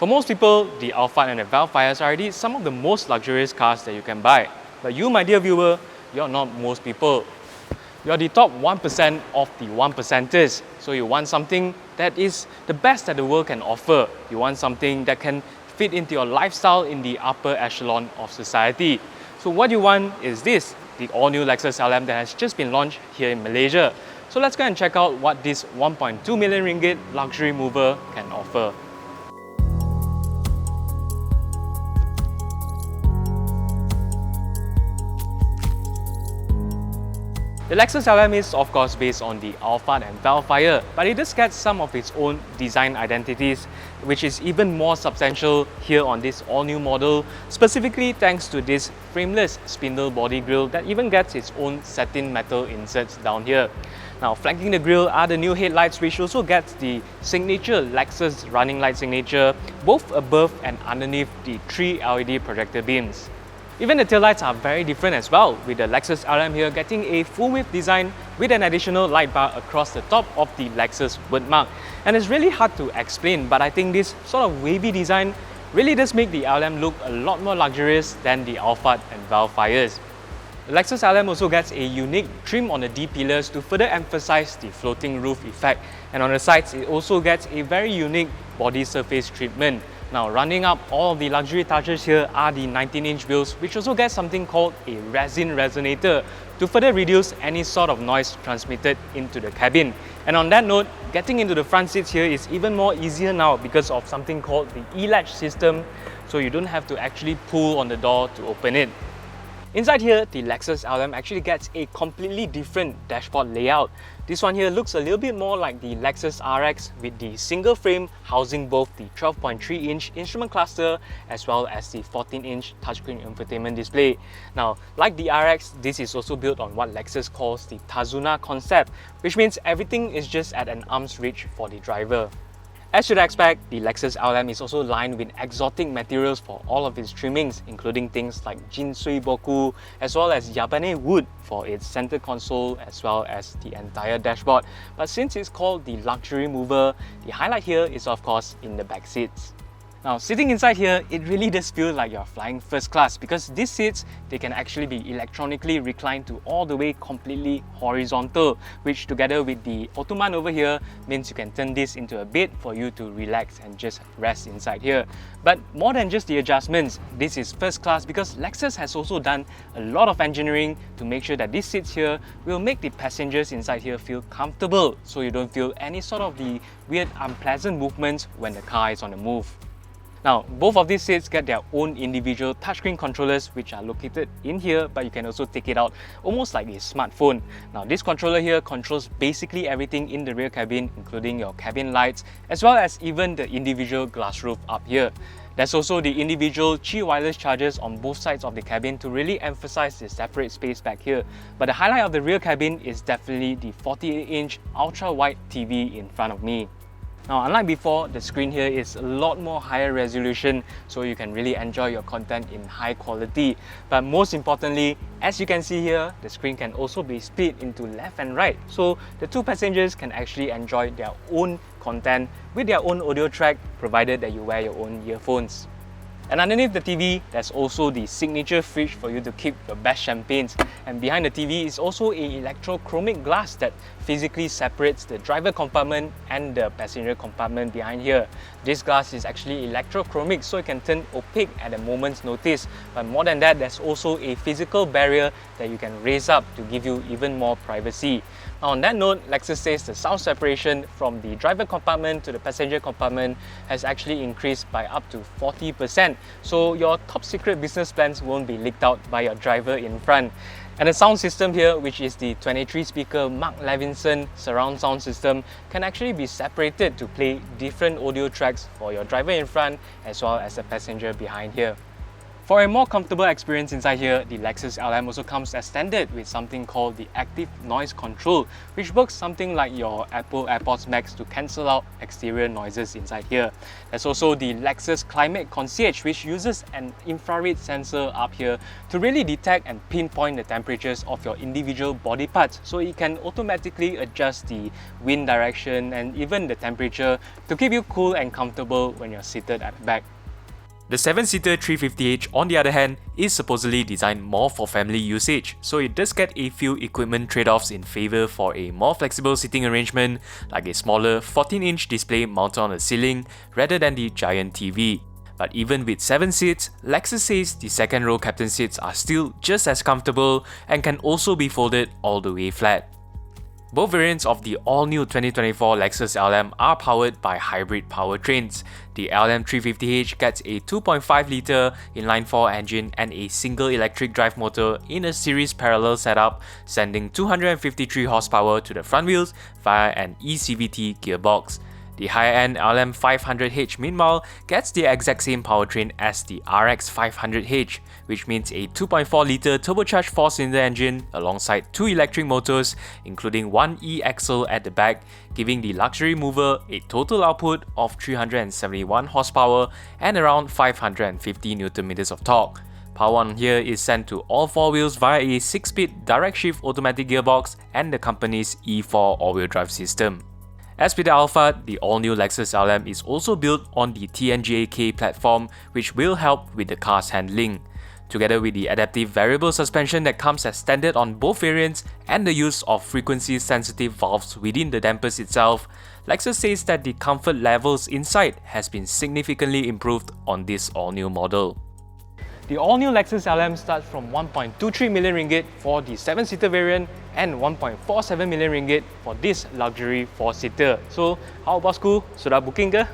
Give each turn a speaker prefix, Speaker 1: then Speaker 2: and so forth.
Speaker 1: For most people, the Alphard and the Vellfires are already some of the most luxurious cars that you can buy. But you, my dear viewer, you're not most people. You're the top 1% of the 1%ers. So you want something that is the best that the world can offer. You want something that can fit into your lifestyle in the upper echelon of society. So what you want is this, the all-new Lexus LM that has just been launched here in Malaysia. So let's go and check out what this 1.2 million ringgit luxury mover can offer. The Lexus LM is of course based on the Alphard and Vellfire, but it does get some of its own design identities, which is even more substantial here on this all-new model, specifically thanks to this frameless spindle body grille that even gets its own satin metal inserts down here. Now, flanking the grille are the new headlights, which also gets the signature Lexus running light signature, both above and underneath the 3 LED projector beams. Even the taillights are very different as well, with the Lexus LM here getting a full-width design with an additional light bar across the top of the Lexus word mark. And it's really hard to explain, but I think this sort of wavy design really does make the LM look a lot more luxurious than the Alphard and Vellfires. The Lexus LM also gets a unique trim on the D-pillars to further emphasize the floating roof effect, and on the sides it also gets a very unique body surface treatment. Now, running up all of the luxury touches here are the 19-inch wheels, which also gets something called a resin resonator to further reduce any sort of noise transmitted into the cabin. And on that note, getting into the front seats here is even more easier now because of something called the e-latch system, so you don't have to actually pull on the door to open it. Inside here, the Lexus LM actually gets a completely different dashboard layout. This one here looks a little bit more like the Lexus RX, with the single frame housing both the 12.3-inch instrument cluster as well as the 14-inch touchscreen infotainment display. Now, like the RX, this is also built on what Lexus calls the Tazuna concept, which means everything is just at an arm's reach for the driver. As you'd expect, the Lexus LM is also lined with exotic materials for all of its trimmings, including things like Jinsui Boku as well as Yabane wood for its center console as well as the entire dashboard. But since it's called the luxury mover, the highlight here is of course in the back seats. Now, sitting inside here, it really does feel like you're flying first class because these seats, they can actually be electronically reclined to all the way completely horizontal, which together with the Ottoman over here means you can turn this into a bed for you to relax and just rest inside here. But more than just the adjustments, this is first class because Lexus has also done a lot of engineering to make sure that these seats here will make the passengers inside here feel comfortable, so you don't feel any sort of the weird unpleasant movements when the car is on the move. Now, both of these seats get their own individual touchscreen controllers, which are located in here, but you can also take it out almost like a smartphone. Now, this controller here controls basically everything in the rear cabin, including your cabin lights, as well as even the individual glass roof up here. There's also the individual Qi wireless chargers on both sides of the cabin to really emphasize the separate space back here. But the highlight of the rear cabin is definitely the 48-inch ultra-wide TV in front of me. Now, unlike before, the screen here is a lot more higher resolution, so you can really enjoy your content in high quality. But most importantly, as you can see here, the screen can also be split into left and right, so the two passengers can actually enjoy their own content with their own audio track, provided that you wear your own earphones. And underneath the TV, there's also the signature fridge for you to keep your best champagnes. And behind the TV is also a electrochromic glass that physically separates the driver compartment and the passenger compartment behind here. This glass is actually electrochromic, so it can turn opaque at a moment's notice. But more than that, there's also a physical barrier that you can raise up to give you even more privacy. Now, on that note, Lexus says the sound separation from the driver compartment to the passenger compartment has actually increased by up to 40%. So your top secret business plans won't be leaked out by your driver in front. And the sound system here, which is the 23-speaker Mark Levinson surround sound system, can actually be separated to play different audio tracks for your driver in front as well as the passenger behind here. For a more comfortable experience inside here, the Lexus LM also comes as standard with something called the Active Noise Control, which works something like your Apple AirPods Max to cancel out exterior noises inside here. There's also the Lexus Climate Concierge, which uses an infrared sensor up here to really detect and pinpoint the temperatures of your individual body parts, so it can automatically adjust the wind direction and even the temperature to keep you cool and comfortable when you're seated at the back. The 7-seater 350h, on the other hand, is supposedly designed more for family usage, so it does get a few equipment trade-offs in favour for a more flexible seating arrangement, like a smaller 14-inch display mounted on the ceiling rather than the giant TV. But even with 7 seats, Lexus says the second row captain seats are still just as comfortable and can also be folded all the way flat. Both variants of the all-new 2024 Lexus LM are powered by hybrid powertrains. The LM 350h gets a 2.5-litre inline-4 engine and a single electric drive motor in a series parallel setup, sending 253 horsepower to the front wheels via an eCVT gearbox. The higher-end LM 500h meanwhile gets the exact same powertrain as the RX 500h, which means a 2.4-litre turbocharged 4-cylinder engine alongside 2 electric motors, including one e-axle at the back, giving the luxury mover a total output of 371 horsepower and around 550 Nm of torque. Power on here is sent to all 4 wheels via a 6-speed direct shift automatic gearbox and the company's E4 all-wheel drive system. As with the Alphard, the all-new Lexus LM is also built on the TNGA-K platform, which will help with the car's handling. Together with the adaptive variable suspension that comes as standard on both variants and the use of frequency-sensitive valves within the dampers itself, Lexus says that the comfort levels inside has been significantly improved on this all-new model. The all-new Lexus LM starts from 1.23 million ringgit for the 7-seater variant and 1.47 million ringgit for this luxury 4-seater. So, how bosku? Sudah booking ke?